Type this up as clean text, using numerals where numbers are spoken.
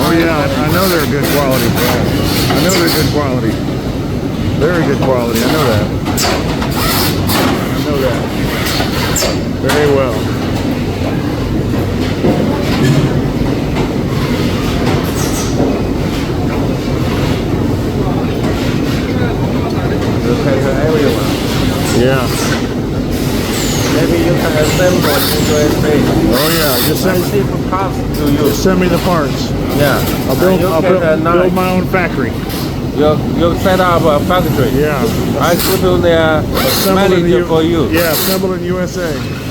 Oh yeah, I know they're good quality. I know they're good quality. Very good quality. I know that. I know that. Very well. You can everyone. Yeah. Maybe you can assemble into a space. Oh yeah. Just I send, ship parts to you. just send me the parts. Yeah. I'll build. And you I'll can build my own factory. You set up a factory. Yeah. I put you there Assembled in manager for you. Yeah. Assembled in USA.